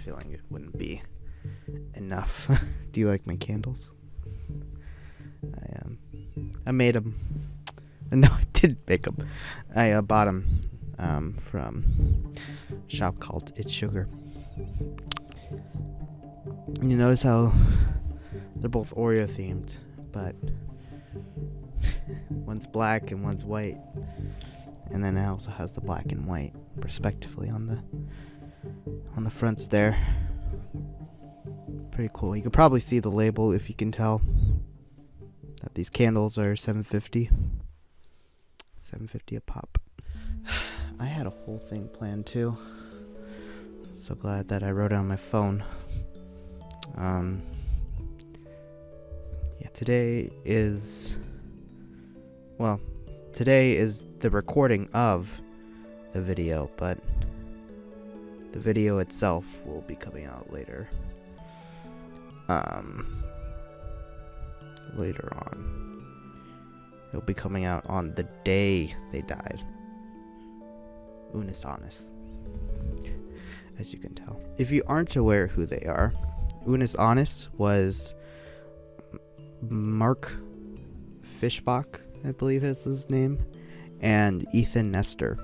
feeling it wouldn't be enough. Do you like my candles? I made them. No, I didn't make them. I bought them from a shop called It's Sugar. You notice how they're both Oreo themed, but one's black and one's white, and then it also has the black and white respectively on the fronts there. Pretty cool. You can probably see the label if you can tell that these candles are $7.50 a pop. I had a whole thing planned too. So glad that I wrote it on my phone. Today is the recording of the video, but the video itself will be coming out later. Later on. It'll be coming out on the day they died. Unus, Annus. As you can tell. If you aren't aware who they are, Unus, Annus was Mark Fishbach, I believe is his name, and Ethan Nestor.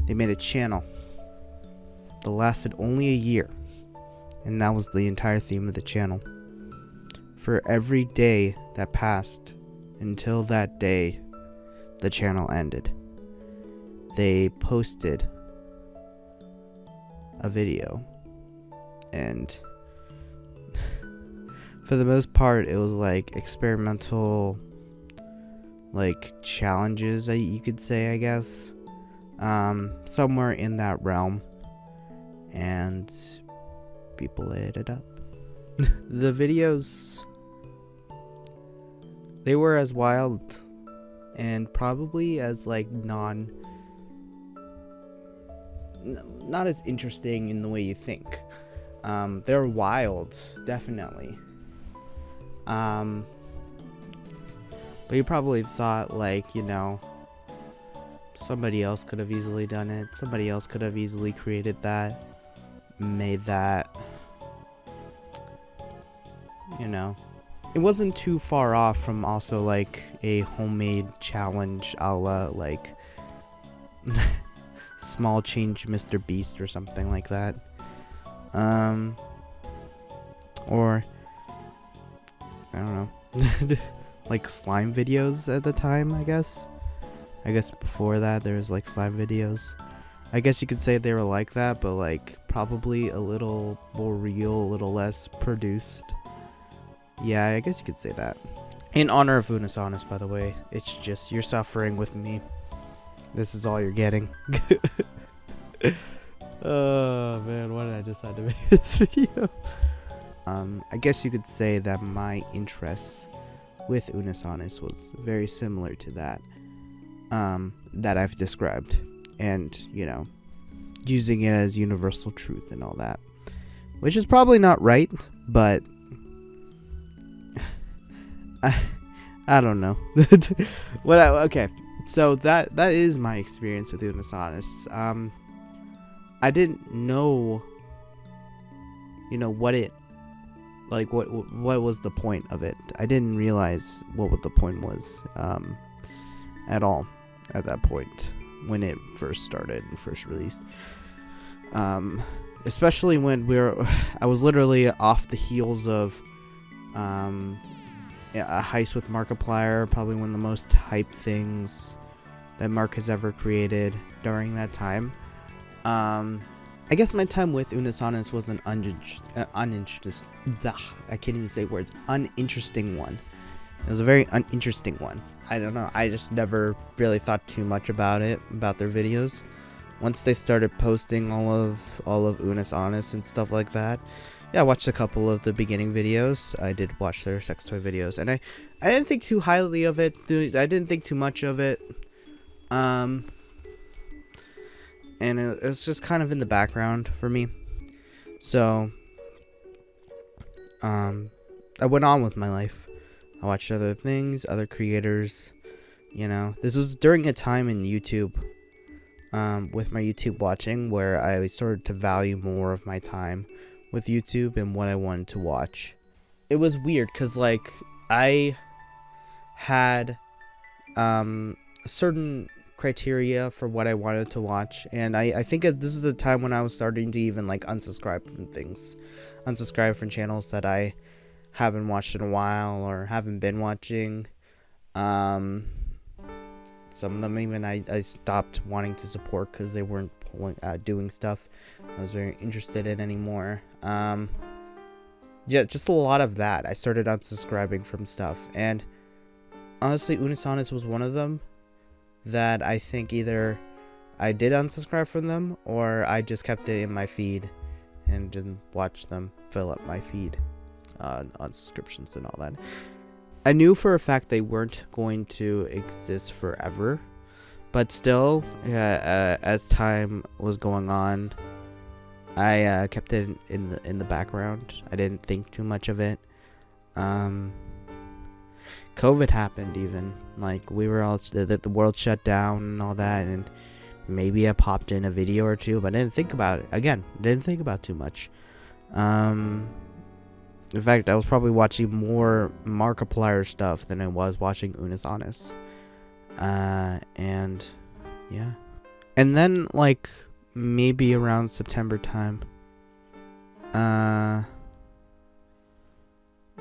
They made a channel that lasted only a year, and that was the entire theme of the channel. For every day that passed until that day the channel ended, they posted a video, and for the most part it was like experimental, like challenges, you could say, I guess, somewhere in that realm, and people ate it up. The videos, they were as wild and probably as like not as interesting in the way you think. They're wild, definitely. But you probably thought, like, somebody else could have easily done it. Somebody else could have easily created that, made that. It wasn't too far off from also like a homemade challenge a la like Small Change Mr. Beast or something like that. Or I don't know. Like slime videos at the time, I guess. Before that there was like slime videos. I guess you could say they were like that, but like probably a little more real, a little less produced. Yeah, I guess you could say that. In honor of Unus, Annus, by the way. It's just, you're suffering with me. This is all you're getting. Oh man, why did I decide to make this video? I guess you could say that my interests with Unus, Annus was very similar to that. That I've described. And, using it as universal truth and all that. Which is probably not right, but I don't know. Okay, so that is my experience with Unus, Annus. I didn't know, what it, like, what was the point of it. I didn't realize what the point was, at all, at that point, when it first started and first released. Especially when I was literally off the heels of, a heist with Markiplier, probably one of the most hyped things that Mark has ever created during that time. I guess my time with Unus, Annus was an uninteresting one. It was a very uninteresting one. I don't know. I just never really thought too much about their videos. Once they started posting all of Unus, Annus and stuff like that. Yeah, I watched a couple of the beginning videos. I did watch their sex toy videos, and I didn't think too highly of it. I didn't think too much of it. And it was just kind of in the background for me. So, I went on with my life. I watched other things, other creators. This was during a time in YouTube with my YouTube watching, where I started to value more of my time with YouTube and what I wanted to watch. It was weird because, like, I had certain criteria for what I wanted to watch, and I think this is a time when I was starting to even, like, unsubscribe from things. Unsubscribe from channels that I haven't watched in a while or haven't been watching. Some of them even I stopped wanting to support because they weren't doing stuff I was very interested in anymore. Yeah, just a lot of that. I started unsubscribing from stuff, and honestly, Unus was one of them that I think either I did unsubscribe from them or I just kept it in my feed and didn't watch them fill up my feed on subscriptions and all that. I knew for a fact they weren't going to exist forever, but still, as time was going on, I kept it in the background. I didn't think too much of it. COVID happened even. Like, we were all, the world shut down and all that, and maybe I popped in a video or two, but I didn't think about it. Again, didn't think about too much. In fact, I was probably watching more Markiplier stuff than I was watching Unus Annus. And yeah. And then, like, maybe around September time,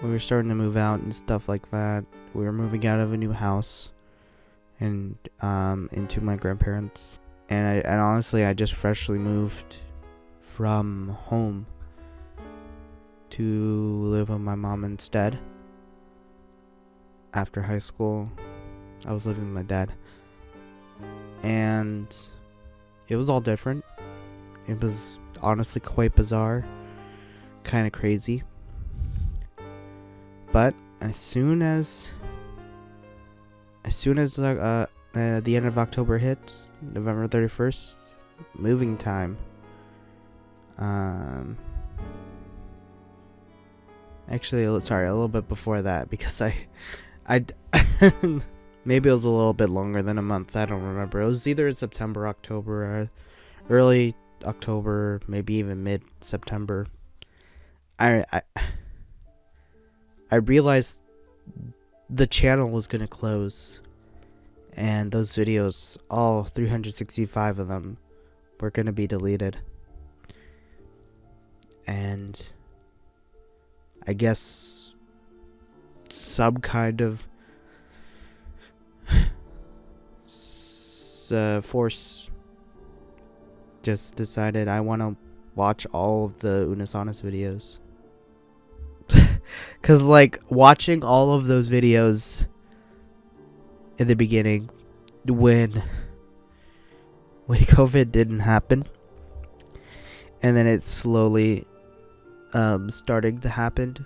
we were starting to move out and stuff like that. We were moving out of a new house and into my grandparents. And honestly, I just freshly moved from home to live with my mom instead. After high school, I was living with my dad. And it was all different. It was honestly quite bizarre. Kind of crazy. But as soon as the end of October hit, November 31st, moving time. Actually, sorry, a little bit before that, because I maybe it was a little bit longer than a month. I don't remember. It was either in September, October, or early October, maybe even mid-September. I realized the channel was gonna close, and those videos, all 365 of them, were gonna be deleted. And I guess some kind of force just decided I want to watch all of the Unus Annus videos. Because, like, watching all of those videos in the beginning, when COVID didn't happen, and then it slowly starting to happen,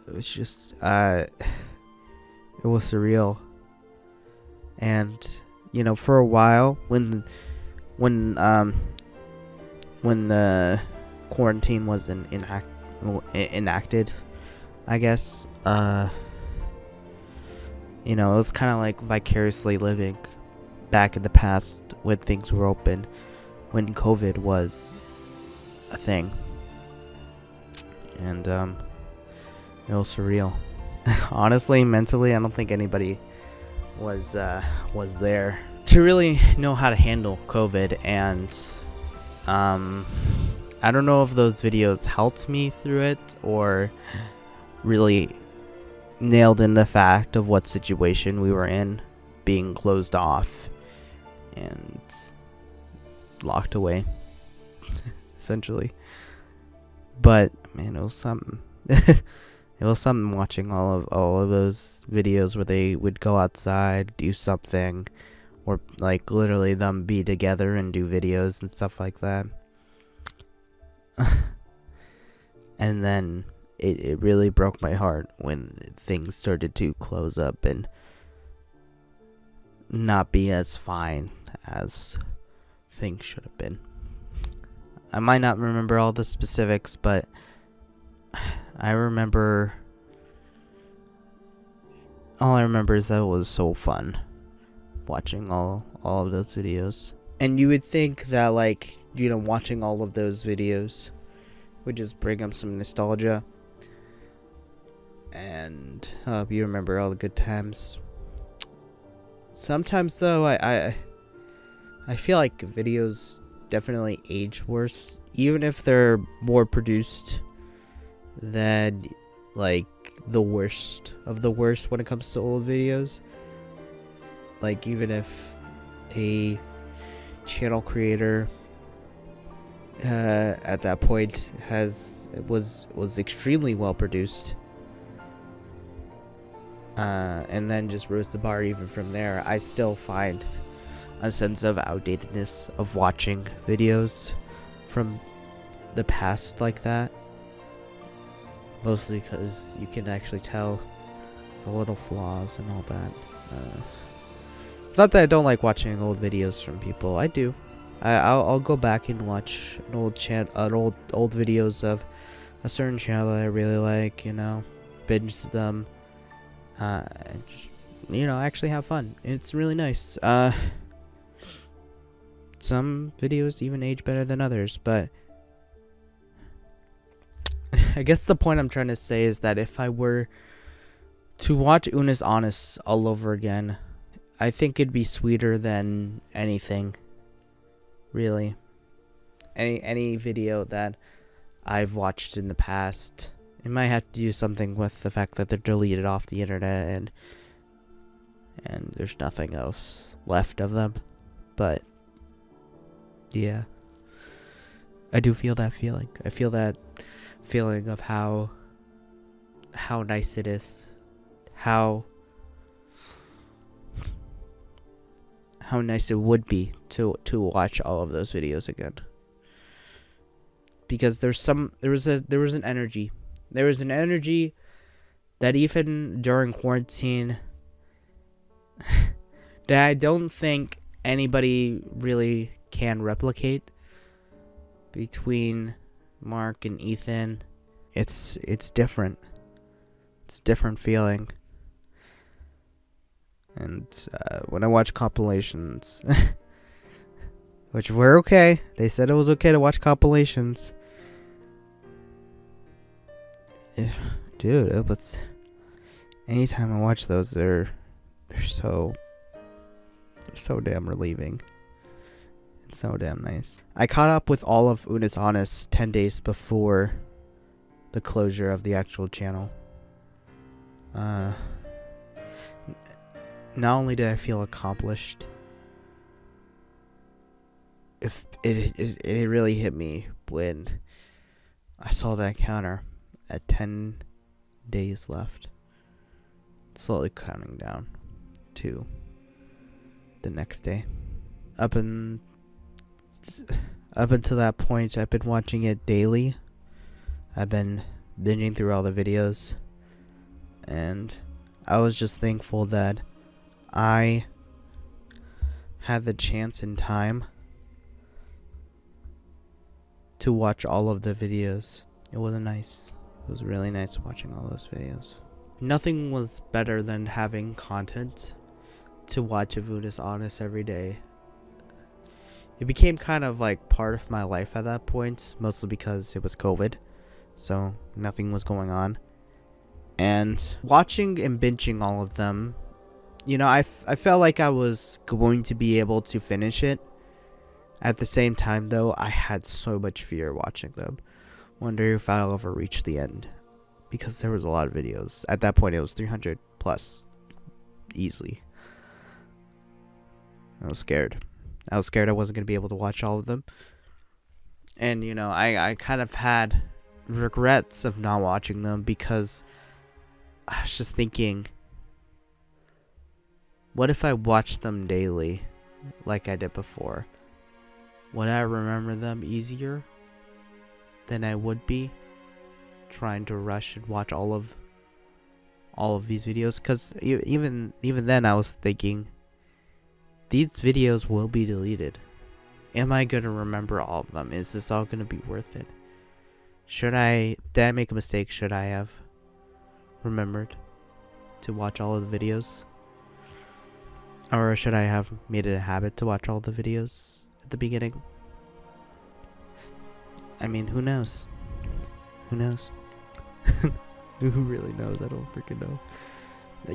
it was just it was surreal. And you know, for a while, when the quarantine was enacted, I guess, you know, it was kind of like vicariously living back in the past when things were open, when COVID was a thing. And it was surreal. Honestly, mentally, I don't think anybody was there to really know how to handle COVID, and I don't know if those videos helped me through it or really nailed in the fact of what situation we were in, being closed off and locked away, essentially. But man, it was something. It was something watching all of those videos where they would go outside, do something, or like literally them be together and do videos and stuff like that. And then it really broke my heart when things started to close up and not be as fine as things should have been. I might not remember all the specifics, but I remember, all I remember is that it was so fun watching all of those videos. And you would think that, like, you know, watching all of those videos would just bring up some nostalgia. And you remember all the good times. Sometimes, though, I feel like videos definitely age worse. Even if they're more produced than, like, the worst of the worst when it comes to old videos. Like, even if a channel creator at that point was extremely well produced, and then just rose the bar even from there, I still find a sense of outdatedness of watching videos from the past like that. Mostly because you can actually tell the little flaws and all that. Not that I don't like watching old videos from people. I do. I'll go back and watch an old videos of a certain channel that I really like. You know, binge them. And just, you know, actually have fun. It's really nice. Some videos even age better than others, but I guess the point I'm trying to say is that if I were to watch Unus Annus all over again, I think it'd be sweeter than anything. Really. Any video that I've watched in the past. It might have to do something with the fact that they're deleted off the internet and there's nothing else left of them. But yeah. I do feel that feeling. I feel that feeling of how nice it is, how nice it would be to watch all of those videos again, because there was an energy that even during quarantine that I don't think anybody really can replicate between Mark and Ethan. It's different. It's a different feeling. And when I watch compilations, which were okay, they said it was okay to watch compilations. Dude, it was. Anytime I watch those, they're so damn relieving. So damn nice. I caught up with all of Unus Annus 10 days before the closure of the actual channel. Not only did I feel accomplished, if it really hit me when I saw that counter at 10 days left, slowly counting down to the next day. Up until that point, I've been watching it daily. I've been binging through all the videos, and I was just thankful that I had the chance and time to watch all of the videos. It was nice. It was really nice watching all those videos. Nothing was better than having content to watch of Unus Annus every day. It became kind of like part of my life at that point, mostly because it was COVID, so nothing was going on. And watching and binging all of them, you know, I felt like I was going to be able to finish it. At the same time, though, I had so much fear watching them. Wonder if I'll ever reach the end, because there was a lot of videos. At that point, it was 300 plus, easily. I was scared. I wasn't going to be able to watch all of them. And, you know, I kind of had regrets of not watching them, because I was just thinking, what if I watched them daily like I did before? Would I remember them easier than I would be trying to rush and watch all of these videos? Because even then I was thinking, these videos will be deleted. Am I going to remember all of them? Is this all going to be worth it? Did I make a mistake? Should I have remembered to watch all of the videos? Or should I have made it a habit to watch all the videos the beginning. I mean, who knows? Who knows? Who really knows? I don't freaking know.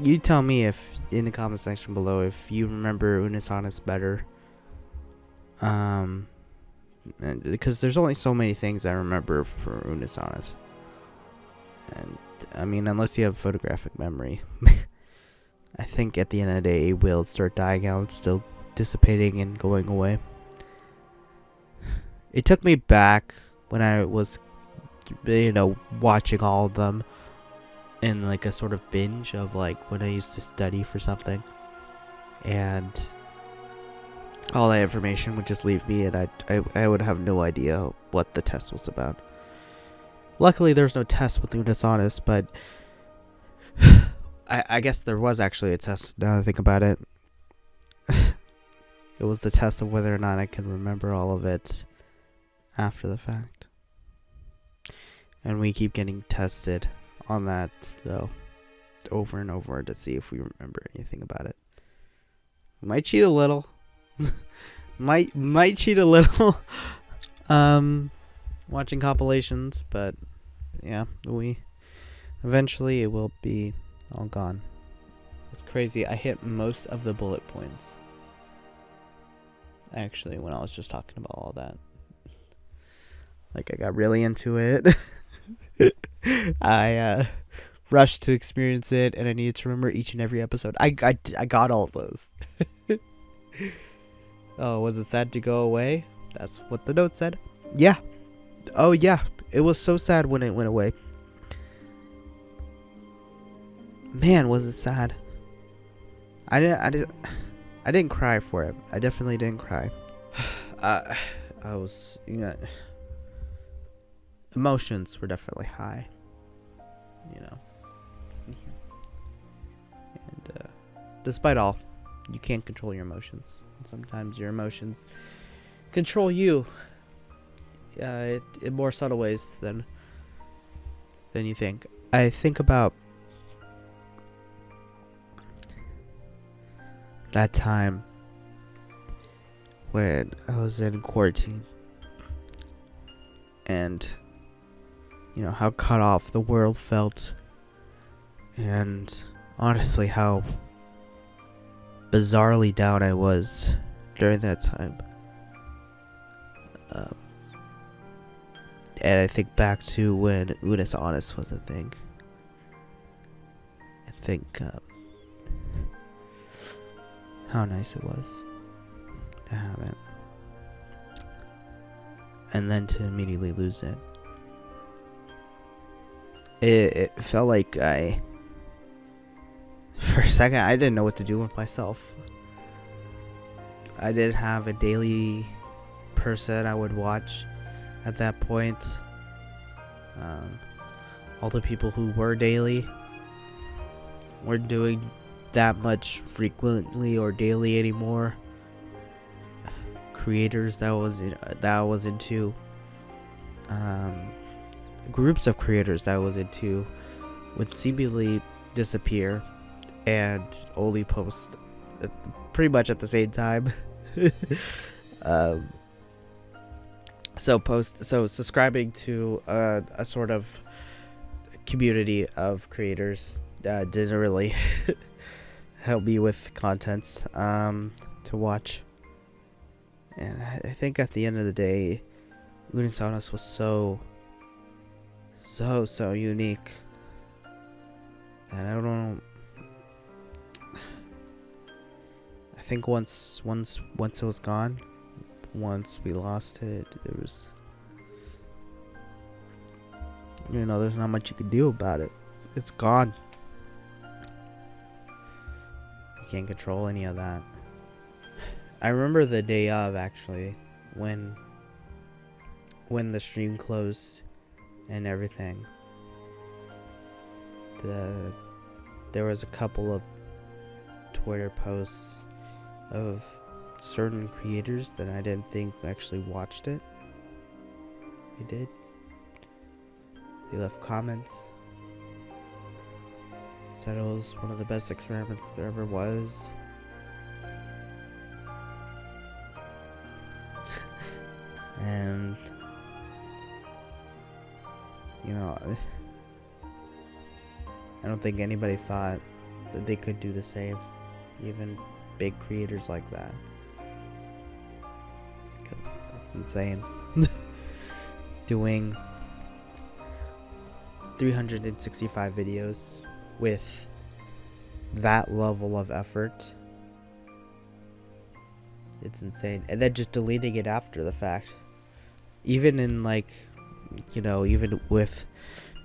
You tell me if in the comment section below if you remember Unus Annus better. Because there's only so many things I remember for Unus Annus. And I mean, unless you have photographic memory, I think at the end of the day it will start dying out, still dissipating and going away. It took me back when I was, watching all of them in like a sort of binge of like when I used to study for something, and all that information would just leave me, and I would have no idea what the test was about. Luckily, there's no test with Unus Annus, but I guess there was actually a test now that I think about it. It was the test of whether or not I can remember all of it after the fact. And we keep getting tested on that, though, over and over to see if we remember anything about it. We might cheat a little. might cheat a little. Watching compilations, but yeah, eventually it will be all gone. It's crazy. I hit most of the bullet points. Actually, when I was just talking about all that. Like, I got really into it. I rushed to experience it, and I needed to remember each and every episode. I got all of those. Oh, was it sad to go away? That's what the note said. Yeah. Oh, yeah. It was so sad when it went away. Man, was it sad. I didn't cry for it. I definitely didn't cry. I was, emotions were definitely high. And despite all, you can't control your emotions. Sometimes your emotions control you. In more subtle ways than you think. I think about that time when I was in quarantine, and how cut off the world felt, and honestly how bizarrely down I was during that time. And I think back to when Unus Annus was a thing. I think how nice it was to have it, and then to immediately lose it. It felt like for a second, I didn't know what to do with myself. I didn't have a daily person I would watch at that point. All the people who were daily weren't doing that much frequently or daily anymore. Creators that I was into, groups of creators that I was into would seemingly disappear and only post pretty much at the same time. So subscribing to a sort of community of creators didn't really help me with contents to watch. And I think at the end of the day, Unus Annus was so unique. And I don't know. I think once it was gone, once we lost it, it was, there's not much you could do about it. It's gone. You can't control any of that. I remember the day of, actually, when the stream closed and everything. There was a couple of Twitter posts of certain creators that I didn't think actually watched it. They did. They left comments. Said it was one of the best experiments there ever was. And you know, I don't think anybody thought that they could do the same, even big creators like that, because that's insane. Doing 365 videos with that level of effort, it's insane. And then just deleting it after the fact, even in like, you know, even with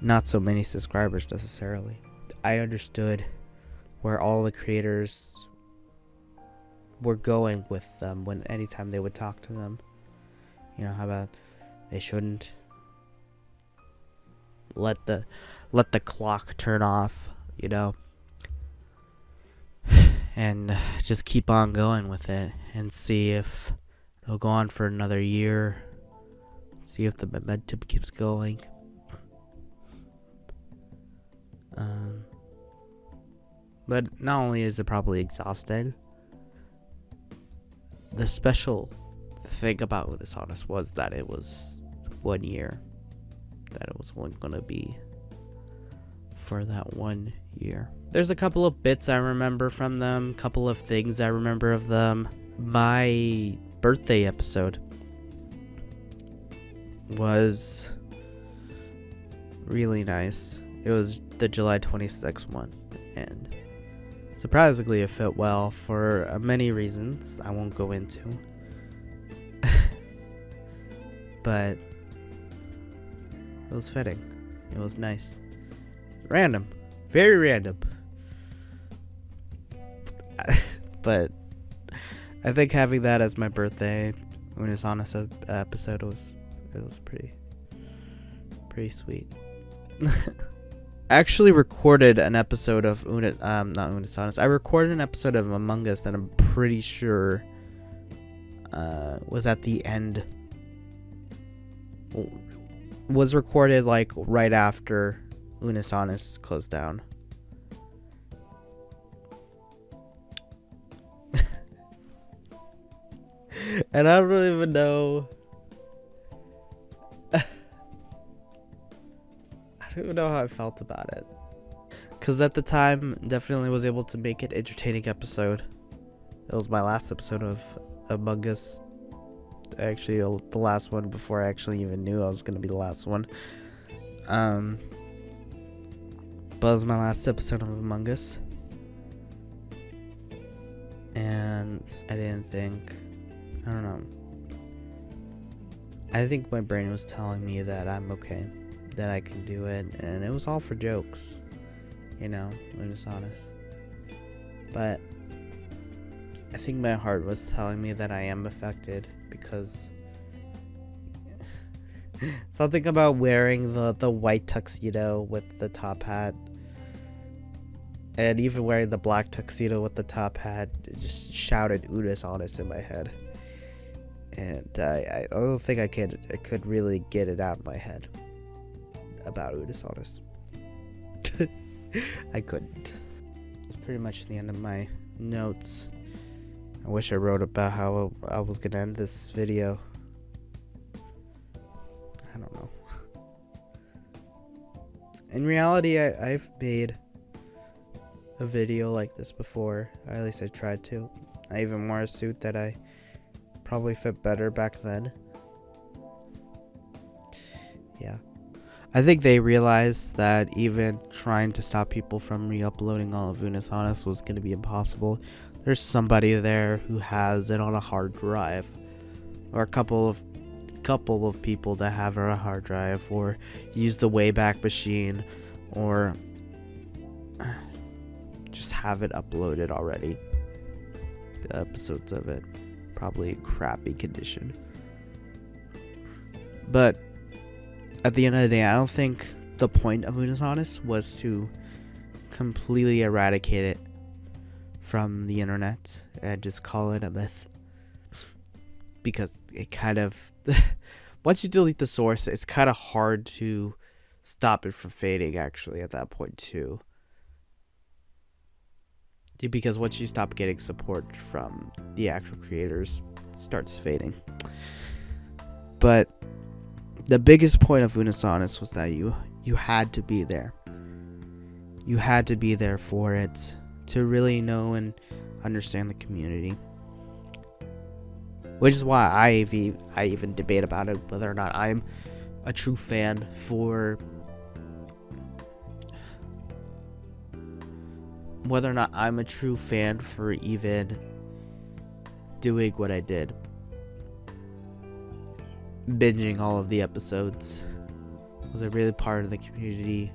not so many subscribers necessarily. I understood where all the creators were going with them when anytime they would talk to them. You know, how about they shouldn't let the clock turn off, you know, and just keep on going with it and see if it'll go on for another year, see if the momentum keeps going. But not only is it probably exhausting, the special thing about Unus was that it was 1 year. That it was only going to be for that 1 year. There's a couple of bits I remember from them, couple of things I remember of them. My birthday episode was really nice. It was the July 26th one, and surprisingly it fit well for many reasons I won't go into. But it was fitting. It was nice. Random. Very random. But I think having that as my birthday Unus Annus episode was pretty sweet. I actually recorded an episode of not Unus Annus. I recorded an episode of Among Us that I'm pretty sure was at the end. Was recorded like right after Unus Annus closed down. And I don't even know. I don't even know how I felt about it. Because at the time, definitely was able to make an entertaining episode. It was my last episode of Among Us. Actually, the last one before I actually even knew I was going to be the last one. But it was my last episode of Among Us. And I didn't think... I don't know. I think my brain was telling me that I'm okay, that I can do it, and it was all for jokes, you know, Unus Annus. But I think my heart was telling me that I am affected, because something about wearing the white tuxedo with the top hat, and even wearing the black tuxedo with the top hat, it just shouted Unus Annus in my head. And I don't think I could really get it out of my head about Unus Annus. I couldn't. It's pretty much the end of my notes. I wish I wrote about how I was gonna end this video. I don't know. In reality, I've made a video like this before. At least I tried to. I even wore a suit that I probably fit better back then. Yeah. I think they realized that even trying to stop people from re-uploading all of Unus Annus was going to be impossible. There's somebody there who has it on a hard drive, or a couple of people that have it on a hard drive, or use the Wayback Machine, or just have it uploaded already. The episodes of it. Probably in crappy condition. But at the end of the day, I don't think the point of Unus Annus was to completely eradicate it from the internet and just call it a myth. Because it kind of... once you delete the source, it's kind of hard to stop it from fading, actually, at that point, too. Because once you stop getting support from the actual creators, it starts fading. But the biggest point of Unus Annus was that you had to be there. You had to be there for it to really know and understand the community. Which is why I even debate about it, whether or not I'm a true fan for even doing what I did. Binging all of the episodes. Was I really part of the community?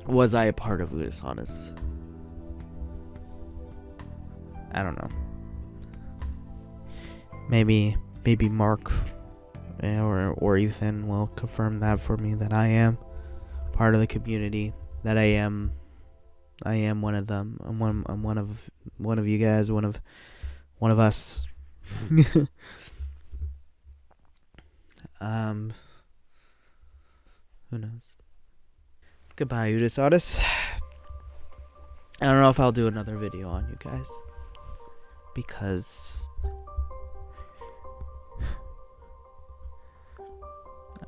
Was I a part of Unus Annus? I don't know. Maybe Mark or Ethan will confirm that for me, that I am part of the community, that I am one of them. I'm one of you guys, one of us. Who knows? Goodbye, Unus Annus. I don't know if I'll do another video on you guys, because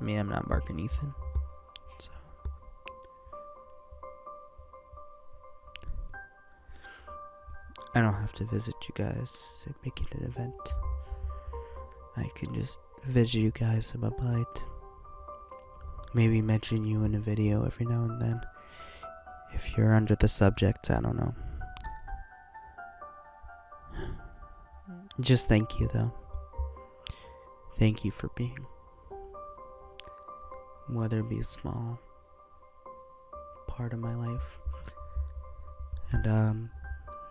I'm not Mark and Ethan, so I don't have to visit you guys and make it an event. I can just visit you guys in my mind. Maybe mention you in a video every now and then. If you're under the subject, I don't know. Just thank you, though. Thank you for being. Whether it be a small part of my life. And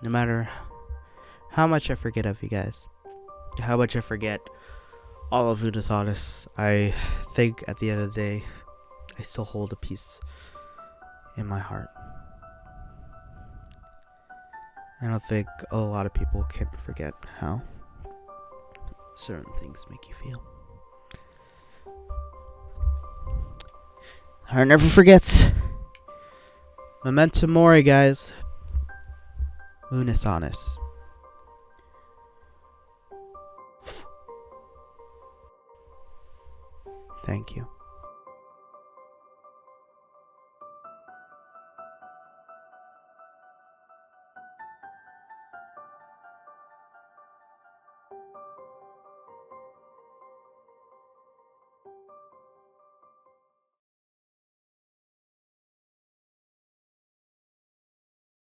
no matter how much I forget of you guys, how much I forget all of Unus Annus, I think at the end of the day, I still hold a piece in my heart. I don't think a lot of people can forget how certain things make you feel. Heart never forgets. Memento mori, guys. Unus Annus. Thank you.